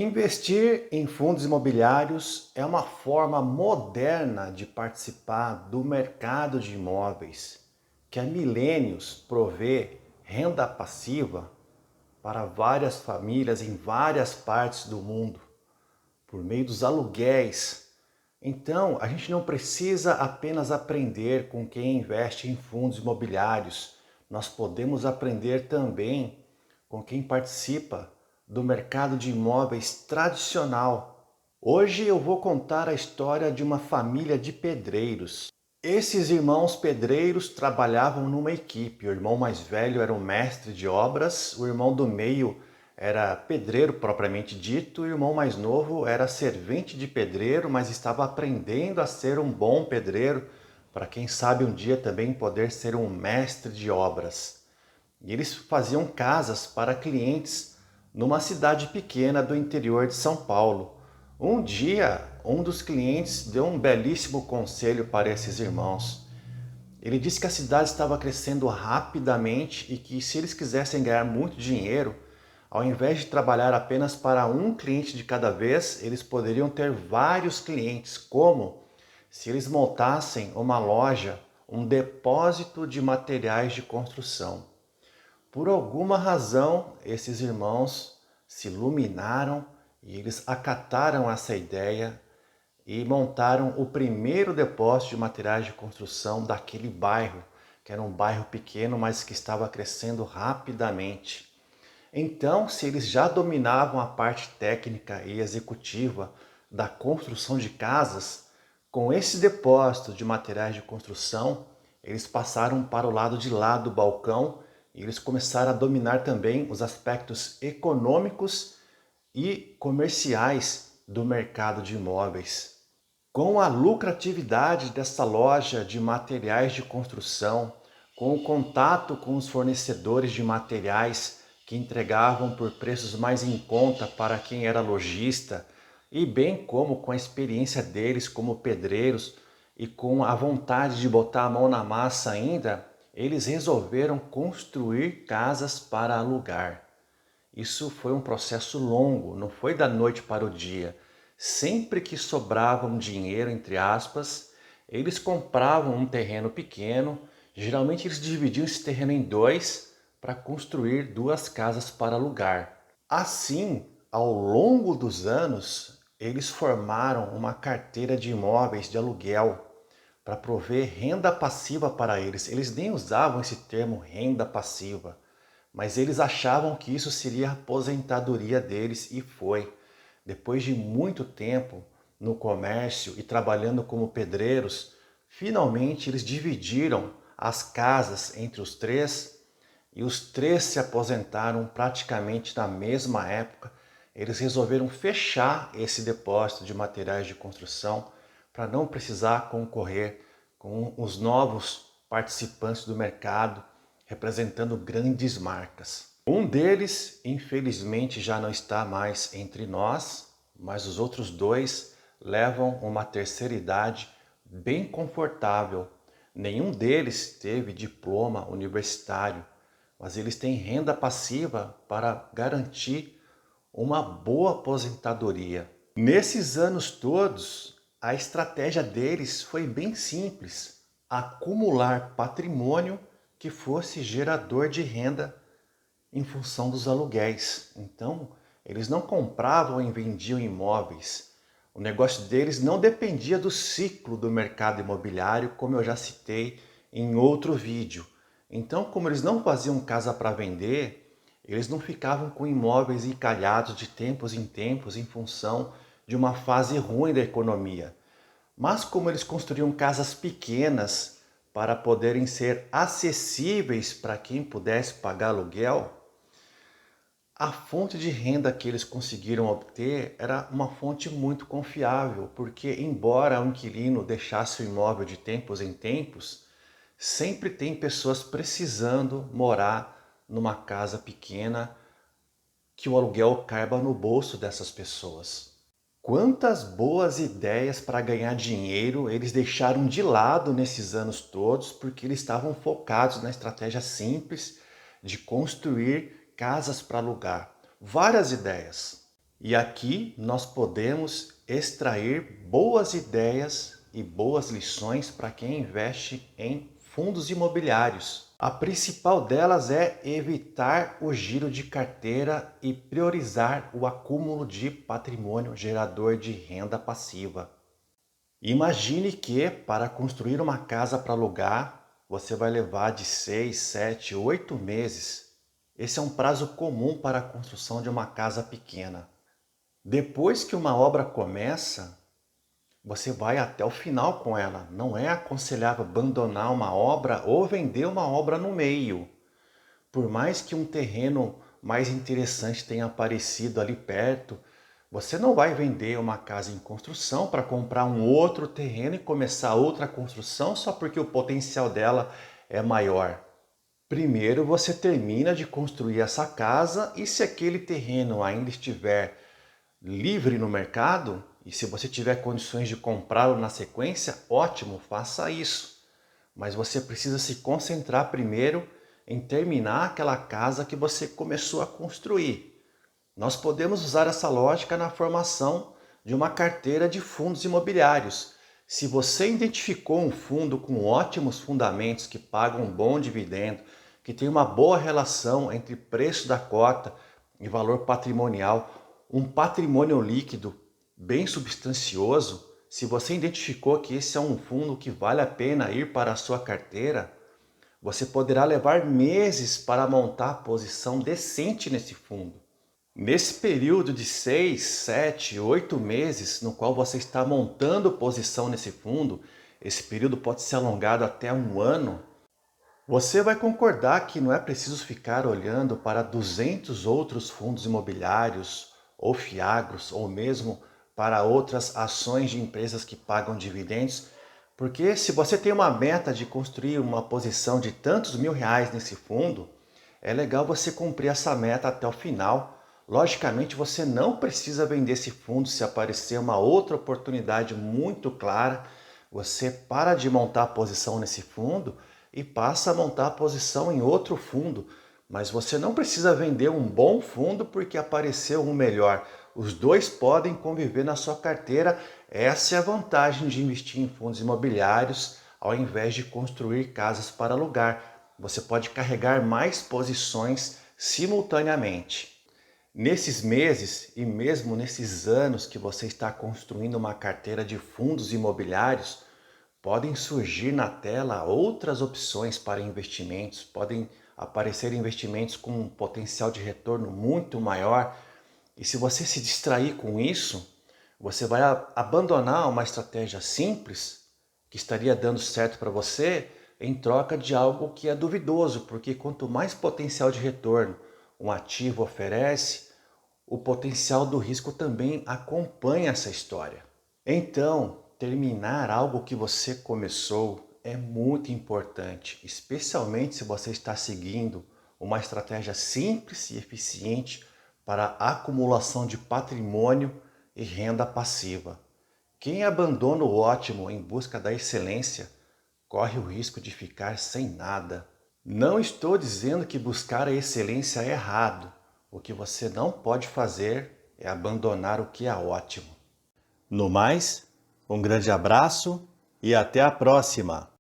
Investir em fundos imobiliários é uma forma moderna de participar do mercado de imóveis, que há milênios provê renda passiva para várias famílias em várias partes do mundo, por meio dos aluguéis. Então, a gente não precisa apenas aprender com quem investe em fundos imobiliários, nós podemos aprender também com quem participa do mercado de imóveis tradicional. Hoje eu vou contar a história de uma família de pedreiros. Esses irmãos pedreiros trabalhavam numa equipe. O irmão mais velho era o mestre de obras, o irmão do meio era pedreiro propriamente dito, e o irmão mais novo era servente de pedreiro, mas estava aprendendo a ser um bom pedreiro, para quem sabe um dia também poder ser um mestre de obras. E eles faziam casas para clientes numa cidade pequena do interior de São Paulo. Um dia, um dos clientes deu um belíssimo conselho para esses irmãos. Ele disse que a cidade estava crescendo rapidamente e que, se eles quisessem ganhar muito dinheiro, ao invés de trabalhar apenas para um cliente de cada vez, eles poderiam ter vários clientes, como se eles montassem uma loja, um depósito de materiais de construção. Por alguma razão, esses irmãos se iluminaram e eles acataram essa ideia e montaram o primeiro depósito de materiais de construção daquele bairro, que era um bairro pequeno, mas que estava crescendo rapidamente. Então, se eles já dominavam a parte técnica e executiva da construção de casas, com esse depósito de materiais de construção, eles passaram para o lado de lá do balcão e eles começaram a dominar também os aspectos econômicos e comerciais do mercado de imóveis. Com a lucratividade dessa loja de materiais de construção, com o contato com os fornecedores de materiais que entregavam por preços mais em conta para quem era lojista, e bem como com a experiência deles como pedreiros e com a vontade de botar a mão na massa ainda, eles resolveram construir casas para alugar. Isso foi um processo longo, não foi da noite para o dia. Sempre que sobrava um dinheiro, entre aspas, eles compravam um terreno pequeno, geralmente eles dividiam esse terreno em dois para construir duas casas para alugar. Assim, ao longo dos anos, eles formaram uma carteira de imóveis de aluguel para prover renda passiva para eles. Eles nem usavam esse termo renda passiva, mas eles achavam que isso seria a aposentadoria deles e foi. Depois de muito tempo no comércio e trabalhando como pedreiros, finalmente eles dividiram as casas entre os três e os três se aposentaram praticamente na mesma época. Eles resolveram fechar esse depósito de materiais de construção para não precisar concorrer com os novos participantes do mercado, representando grandes marcas. Um deles, infelizmente, já não está mais entre nós, mas os outros dois levam uma terceira idade bem confortável. Nenhum deles teve diploma universitário, mas eles têm renda passiva para garantir uma boa aposentadoria. Nesses anos todos, a estratégia deles foi bem simples: acumular patrimônio que fosse gerador de renda em função dos aluguéis. Então, eles não compravam e vendiam imóveis. O negócio deles não dependia do ciclo do mercado imobiliário, como eu já citei em outro vídeo. Então, como eles não faziam casa para vender, eles não ficavam com imóveis encalhados de tempos em tempos em função de uma fase ruim da economia. Mas como eles construíam casas pequenas para poderem ser acessíveis para quem pudesse pagar aluguel, a fonte de renda que eles conseguiram obter era uma fonte muito confiável, porque embora o inquilino deixasse o imóvel de tempos em tempos, sempre tem pessoas precisando morar numa casa pequena que o aluguel caiba no bolso dessas pessoas. Quantas boas ideias para ganhar dinheiro eles deixaram de lado nesses anos todos, porque eles estavam focados na estratégia simples de construir casas para alugar. Várias ideias. E aqui nós podemos extrair boas ideias e boas lições para quem investe em fundos imobiliários. A principal delas é evitar o giro de carteira e priorizar o acúmulo de patrimônio gerador de renda passiva. Imagine que para construir uma casa para alugar, você vai levar de 6, 7, 8 meses. Esse é um prazo comum para a construção de uma casa pequena. Depois que uma obra começa, você vai até o final com ela. Não é aconselhável abandonar uma obra ou vender uma obra no meio. Por mais que um terreno mais interessante tenha aparecido ali perto, você não vai vender uma casa em construção para comprar um outro terreno e começar outra construção só porque o potencial dela é maior. Primeiro você termina de construir essa casa e se aquele terreno ainda estiver livre no mercado, e se você tiver condições de comprá-lo na sequência, ótimo, faça isso. Mas você precisa se concentrar primeiro em terminar aquela casa que você começou a construir. Nós podemos usar essa lógica na formação de uma carteira de fundos imobiliários. Se você identificou um fundo com ótimos fundamentos, que paga um bom dividendo, que tem uma boa relação entre preço da cota e valor patrimonial, um patrimônio líquido bem substancioso, se você identificou que esse é um fundo que vale a pena ir para a sua carteira, você poderá levar meses para montar a posição decente nesse fundo. Nesse período de 6, 7, 8 meses no qual você está montando posição nesse fundo, esse período pode ser alongado até um ano, você vai concordar que não é preciso ficar olhando para 200 outros fundos imobiliários ou fiagros ou mesmo para outras ações de empresas que pagam dividendos, porque se você tem uma meta de construir uma posição de tantos mil reais nesse fundo, é legal você cumprir essa meta até o final. Logicamente, você não precisa vender esse fundo se aparecer uma outra oportunidade muito clara. Você para de montar a posição nesse fundo e passa a montar a posição em outro fundo. Mas você não precisa vender um bom fundo porque apareceu um melhor. Os dois podem conviver na sua carteira. Essa é a vantagem de investir em fundos imobiliários ao invés de construir casas para alugar. Você pode carregar mais posições simultaneamente. Nesses meses e mesmo nesses anos que você está construindo uma carteira de fundos imobiliários, podem surgir na tela outras opções para investimentos, podem aparecer investimentos com um potencial de retorno muito maior. E se você se distrair com isso, você vai abandonar uma estratégia simples que estaria dando certo para você em troca de algo que é duvidoso, porque quanto mais potencial de retorno um ativo oferece, o potencial do risco também acompanha essa história. Então, terminar algo que você começou é muito importante, especialmente se você está seguindo uma estratégia simples e eficiente para a acumulação de patrimônio e renda passiva. Quem abandona o ótimo em busca da excelência corre o risco de ficar sem nada. Não estou dizendo que buscar a excelência é errado. O que você não pode fazer é abandonar o que é ótimo. No mais, um grande abraço e até a próxima!